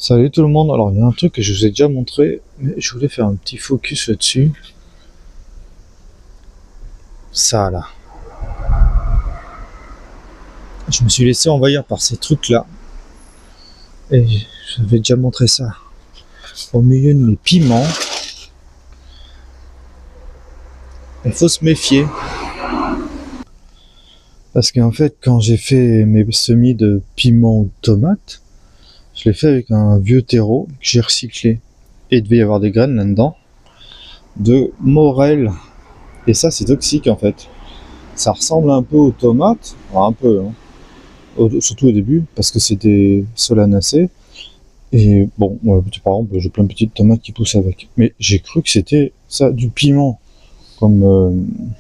Salut tout le monde, alors il y a un truc que je vous ai déjà montré, mais je voulais faire un petit focus là-dessus. Ça là. Je me suis laissé envahir par ces trucs-là. Et j'avais déjà montré ça. Au milieu de mes piments. Il faut se méfier. Parce qu'en fait, quand j'ai fait mes semis de piments ou de tomates, je l'ai fait avec un vieux terreau que j'ai recyclé. Et il devait y avoir des graines là-dedans de morel. Et ça, c'est toxique en fait. Ça ressemble un peu aux tomates, enfin, un peu, hein. Surtout au début, parce que c'est des solanacées. Et bon, moi, par exemple, j'ai plein de petites tomates qui poussent avec. Mais j'ai cru que c'était ça, du piment, comme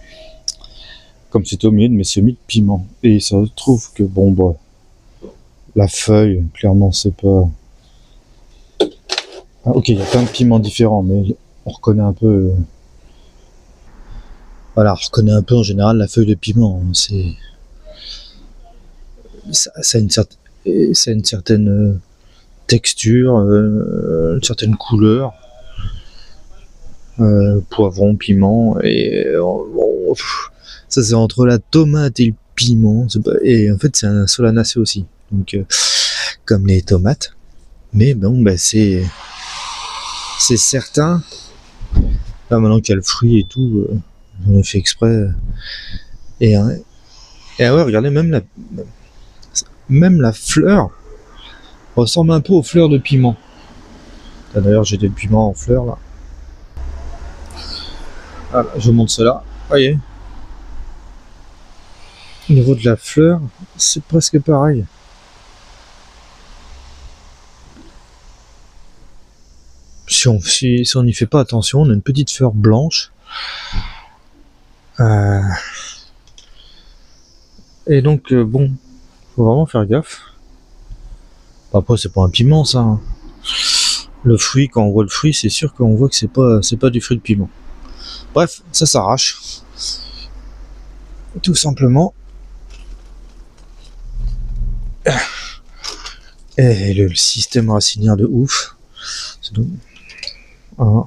c'était au milieu de mes semis de piment. Et ça se trouve que, bon, bah, la feuille, clairement, c'est pas... Ah, ok, il y a plein de piments différents, mais on reconnaît un peu... Voilà, on reconnaît un peu en général la feuille de piment. C'est... Ça a une certaine texture, une certaine couleur, poivron, piment, et bon, ça c'est entre la tomate et le piment, et en fait c'est un solanacé aussi, donc comme les tomates, mais bon, bah, c'est certain. Là maintenant qu'il y a le fruit et tout, on a fait exprès, et ouais, regardez, même la fleur ressemble un peu aux fleurs de piment. D'ailleurs, j'ai des piments en fleurs là. Voilà, je vous montre cela. Voyez. Au niveau de la fleur, c'est presque pareil. Si on n'y fait pas attention, on a une petite fleur blanche. Et donc, bon, faut vraiment faire gaffe. Après, c'est pas un piment, ça, hein. Le fruit, quand on voit le fruit, c'est sûr qu'on voit que c'est pas du fruit de piment. Bref, ça s'arrache. Tout simplement. Et le système racinaire de ouf. C'est donc... Voilà.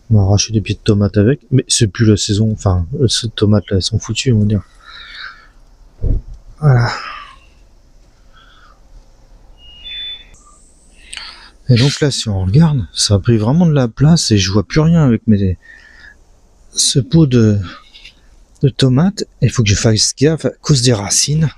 On a arraché des pieds de tomates avec, mais c'est plus la saison. Enfin, ces tomates là, elles sont foutues, on va dire. Voilà. Et donc là, si on regarde, ça a pris vraiment de la place et je vois plus rien avec ce pot de tomates. Il faut que je fasse gaffe à cause des racines.